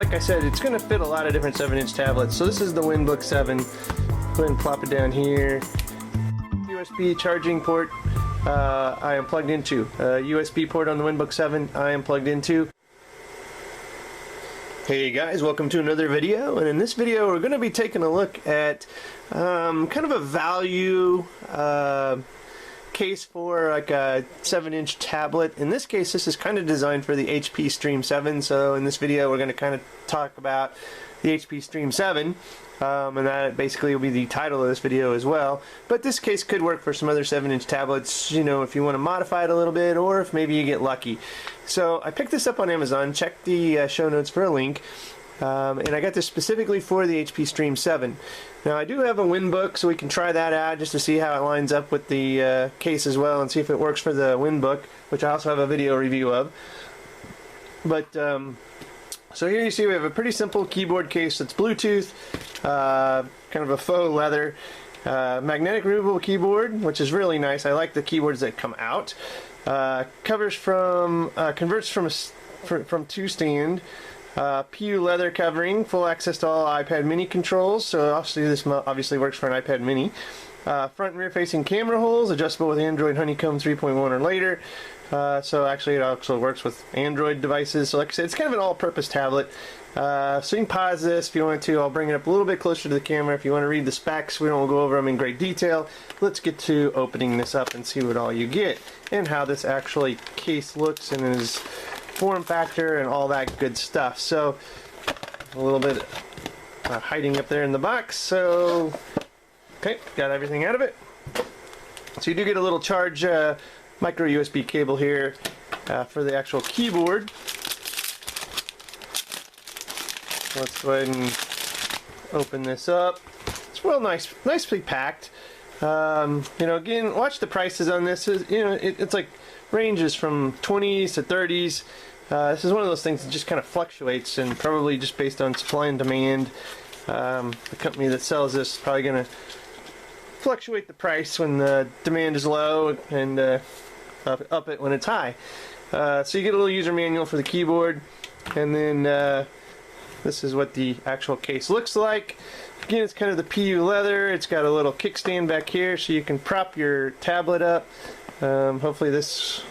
Like I said, it's going to fit a lot of different 7-inch tablets. So this is the WinBook 7. Go ahead and plop it down here. USB charging port I am plugged into. USB port on the WinBook 7 I am plugged into. Hey guys, welcome to another video, and in this video we're going to be taking a look at kind of a value case for like a 7-inch tablet. In this case, this is kind of designed for the HP Stream7, so in this video we're going to kind of talk about the HP Stream7, and that basically will be the title of this video as well. But this case could work for some other 7-inch tablets, you know, if you want to modify it a little bit, or if maybe you get lucky. So I picked this up on Amazon, checked the show notes for a link, and I got this specifically for the HP Stream7. Now I do have a WinBook, so we can try that out just to see how it lines up with the case as well, and see if it works for the WinBook, which I also have a video review of. But so here you see we have a pretty simple keyboard case that's Bluetooth, kind of a faux leather, magnetic removable keyboard, which is really nice. I like the keyboards that come out. Converts from to stand. PU leather covering, full access to all iPad mini controls, so obviously this obviously works for an iPad mini. Front and rear facing camera holes, adjustable with Android Honeycomb 3.1 or later. So actually it also works with Android devices. So like I said, it's kind of an all-purpose tablet. So you can pause this if you want to. I'll bring it up a little bit closer to the camera if you want to read the specs. We don't go over them in great detail. Let's get to opening this up and see what all you get and how this actually case looks and is form factor and all that good stuff. So a little bit hiding up there in the box. So okay, got everything out of it. So you do get a little charge micro USB cable here for the actual keyboard. Let's go ahead and open this up. It's real nice, nicely packed. You know, again, watch the prices on this. You know, it's like ranges from 20s to 30s. This is one of those things that just kind of fluctuates, and probably just based on supply and demand. The company that sells this is probably going to fluctuate the price when the demand is low and up it when it's high. So you get a little user manual for the keyboard, and then this is what the actual case looks like. Again, it's kind of the PU leather. It's got a little kickstand back here so you can prop your tablet up. Hopefully this,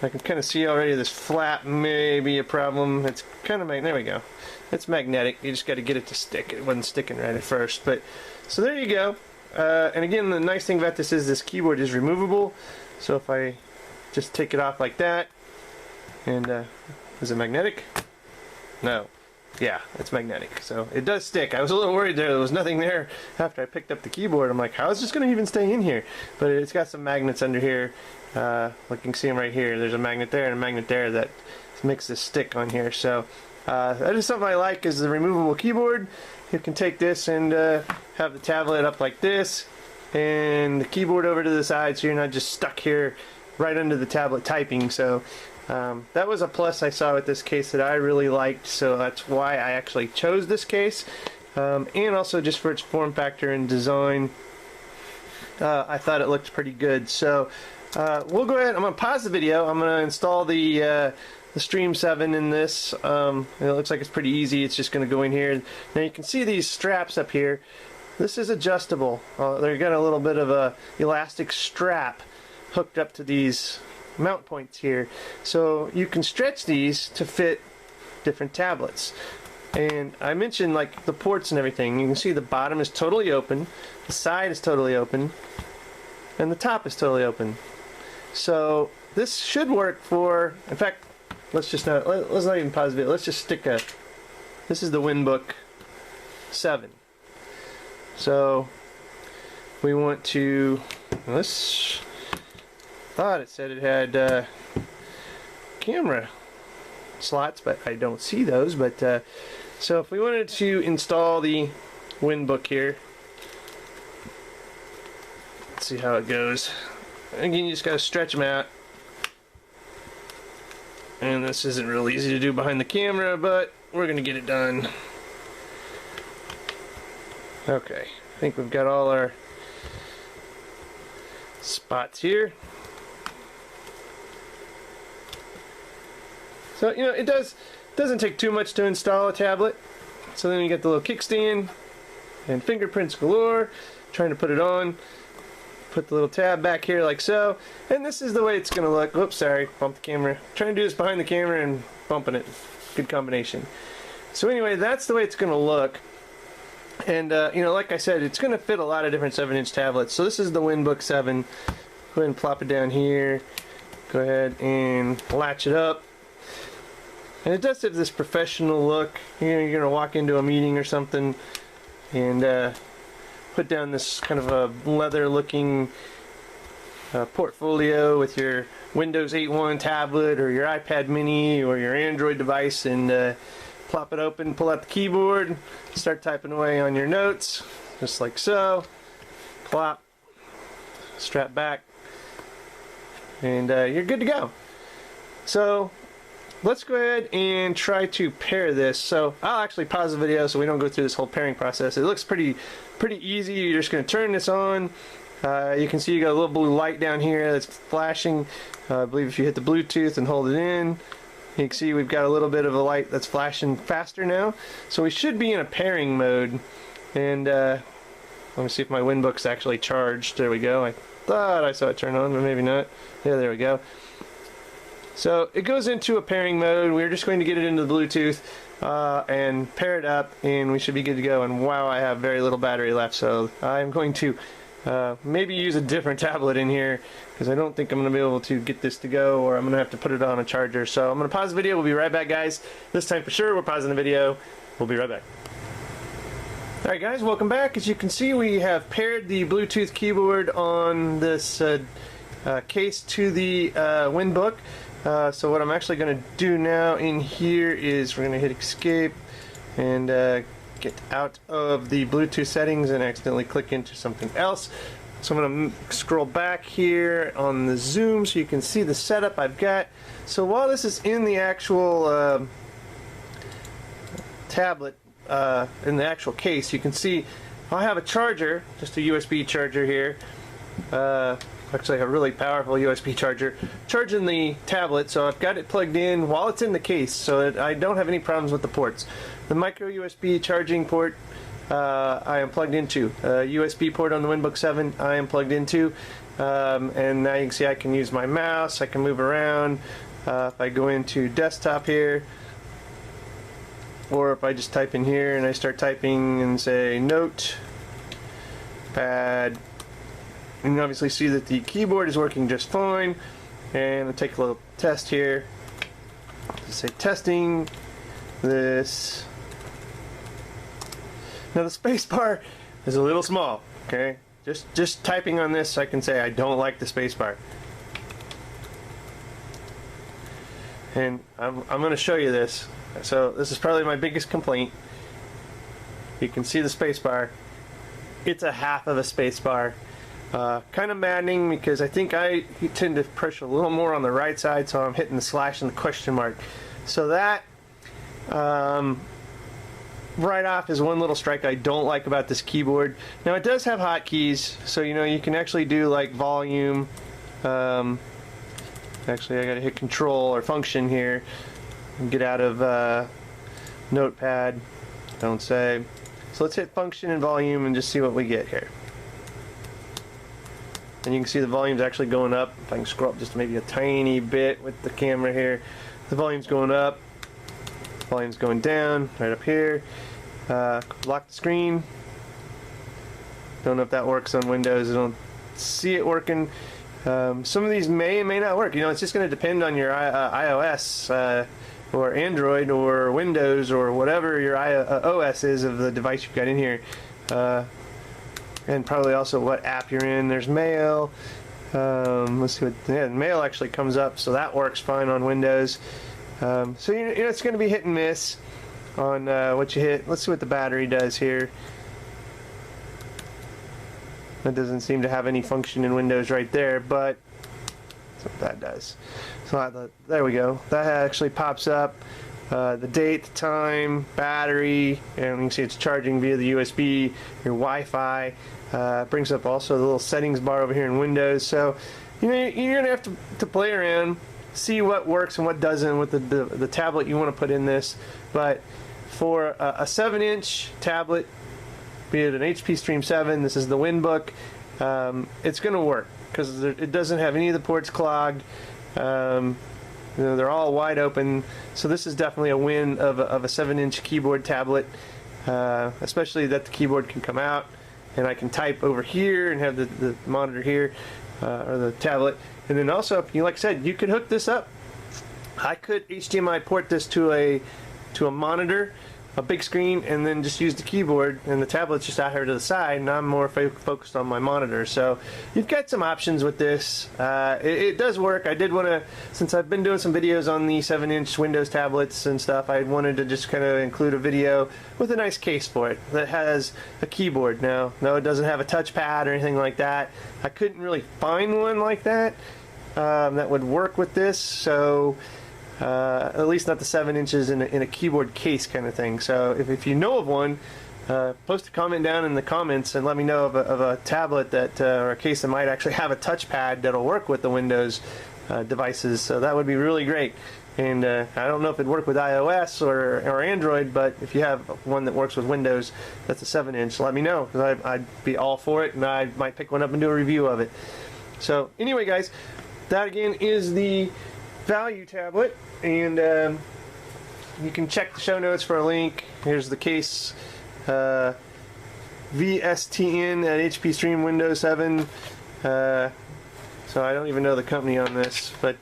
I can kind of see already this flap may be a problem. It's kind of, there we go. It's magnetic. You just got to get it to stick. It wasn't sticking right at first. But so there you go. And again, the nice thing about this is this keyboard is removable. So if I just take it off like that, and is it magnetic? No. Yeah, it's magnetic, so it does stick. I was a little worried there was nothing there after I picked up the keyboard. I'm like, how is this going to even stay in here? But it's got some magnets under here. Like you can see them right here. There's a magnet there and a magnet there that makes this stick on here. So that is something I like, is the removable keyboard. You can take this and have the tablet up like this and the keyboard over to the side, so you're not just stuck here right under the tablet typing. So that was a plus I saw with this case that I really liked, so that's why I actually chose this case. And also just for its form factor and design, I thought it looked pretty good. So we'll go ahead, I'm going to pause the video, I'm going to install the Stream7 in this. It looks like it's pretty easy. It's just going to go in here. Now you can see these straps up here. This is adjustable. They've got a little bit of a elastic strap hooked up to these mount points here, so you can stretch these to fit different tablets. And I mentioned like the ports and everything. You can see the bottom is totally open, the side is totally open, and the top is totally open. So this should work for, in fact, let's not even pause it. Let's just stick a, this is the WinBook 7. So we want to, let's, thought it said it had camera slots, but I don't see those. But so if we wanted to install the WinBook here, let's see how it goes. Again, you just got to stretch them out, and this isn't real easy to do behind the camera, but we're gonna get it done. Okay, I think we've got all our spots here. So, you know, it does, Doesn't take too much to install a tablet. So then you get the little kickstand and fingerprints galore. Trying to put it on. Put the little tab back here like so. And this is the way it's going to look. Whoops, sorry, bumped the camera. Trying to do this behind the camera and bumping it. Good combination. So anyway, that's the way it's going to look. And, you know, like I said, it's going to fit a lot of different 7-inch tablets. So this is the WinBook 7. Go ahead and plop it down here. Go ahead and latch it up. And it does have this professional look. You know, you're going to walk into a meeting or something and put down this kind of a leather-looking portfolio with your Windows 8.1 tablet or your iPad mini or your Android device and plop it open, pull out the keyboard, start typing away on your notes, just like so. Plop, strap back, and you're good to go. So let's go ahead and try to pair this. So I'll actually pause the video so we don't go through this whole pairing process. It looks pretty easy. You're just going to turn this on. You can see you got a little blue light down here that's flashing. I believe if you hit the Bluetooth and hold it in, you can see we've got a little bit of a light that's flashing faster now. So we should be in a pairing mode. And let me see if my WinBook's actually charged. There we go. I thought I saw it turn on, but maybe not. Yeah, there we go. So it goes into a pairing mode. We're just going to get it into the Bluetooth and pair it up, and we should be good to go. And wow, I have very little battery left, so I'm going to maybe use a different tablet in here because I don't think I'm going to be able to get this to go, or I'm going to have to put it on a charger. So I'm going to pause the video. We'll be right back, guys. This time for sure, we're pausing the video. We'll be right back. Alright guys, welcome back. As you can see, we have paired the Bluetooth keyboard on this case to the WinBook. So what I'm actually going to do now in here is we're going to hit escape and get out of the Bluetooth settings and accidentally click into something else. So I'm going to scroll back here on the zoom so you can see the setup I've got. So while this is in the actual tablet, in the actual case, you can see I have a charger, just a USB charger here. Actually a really powerful USB charger charging the tablet, so I've got it plugged in while it's in the case, so that I don't have any problems with the ports. The micro USB charging port I am plugged into. USB port on the WinBook 7 I am plugged into, and now you can see I can use my mouse, I can move around. If I go into desktop here, or if I just type in here and I start typing and say note pad, you can obviously see that the keyboard is working just fine. And I'll take a little test here. Just say testing this. Now the space bar is a little small, okay? Just typing on this I can say I don't like the space bar. And I'm going to show you this. So this is probably my biggest complaint. You can see the space bar. It's a half of a space bar. Kind of maddening because I think I tend to push a little more on the right side, so I'm hitting the slash and the question mark. So that right off is one little strike I don't like about this keyboard. Now it does have hotkeys, so you know you can actually do like volume. Actually I gotta hit control or function here and get out of notepad, don't save. So let's hit function and volume and just see what we get here. And you can see the volume's actually going up. If I can scroll up just maybe a tiny bit with the camera here, the volume's going up, volume's going down right up here. Lock the screen. Don't know if that works on Windows. I don't see it working. Some of these may and may not work. You know, it's just going to depend on your iOS or Android or Windows or whatever your OS is of the device you've got in here. And probably also what app you're in. There's Mail. Let's see what, yeah, Mail actually comes up, so that works fine on Windows. So you know, it's going to be hit and miss on what you hit. Let's see what the battery does here. That doesn't seem to have any function in Windows right there, but that's what that does. So there we go. That actually pops up the date, the time, battery, and you can see it's charging via the USB, your Wi-Fi. Brings up also the little settings bar over here in Windows. So you know you're gonna have to play around, see what works and what doesn't with the tablet you want to put in this. But for a 7-inch tablet, be it an HP Stream7, this is the WinBook, it's going to work because it doesn't have any of the ports clogged. You know, they're all wide open, so this is definitely a win of a 7-inch keyboard tablet, especially that the keyboard can come out and I can type over here and have the monitor here, or the tablet. And then also, like I said, you could hook this up. I could HDMI port this to a monitor, a big screen, and then just use the keyboard, and the tablet's just out here to the side, and I'm more focused on my monitor. So you've got some options with this. It does work. I did want to, since I've been doing some videos on the 7-inch Windows tablets and stuff, I wanted to just kind of include a video with a nice case for it that has a keyboard. Now, no, it doesn't have a touchpad or anything like that. I couldn't really find one like that that would work with this, so at least not the 7 inches in a keyboard case kind of thing. So if you know of one, post a comment down in the comments and let me know of a tablet that or a case that might actually have a touchpad that'll work with the Windows devices. So that would be really great. And I don't know if it'd work with iOS or Android, but if you have one that works with Windows that's a 7-inch, let me know, because I'd be all for it, and I might pick one up and do a review of it. So anyway, guys, that again is the value tablet, and you can check the show notes for a link. Here's the case, VSTN at HP Stream Windows 7. So I don't even know the company on this, but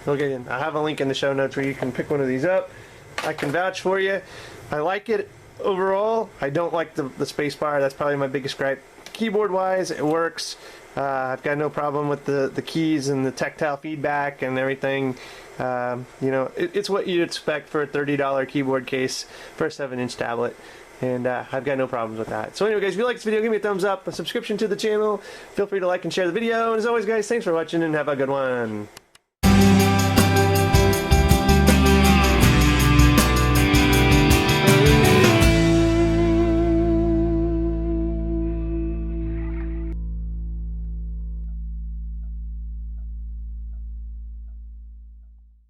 okay, I have a link in the show notes where you can pick one of these up. I can vouch for you. I like it overall. I don't like the space bar. That's probably my biggest gripe. Keyboard wise, it works. I've got no problem with the keys and the tactile feedback and everything. You know, it's what you'd expect for a $30 keyboard case for a 7-inch tablet, and I've got no problems with that. So anyway, guys, if you like this video, give me a thumbs up, a subscription to the channel. Feel free to like and share the video. And as always, guys, thanks for watching and have a good one.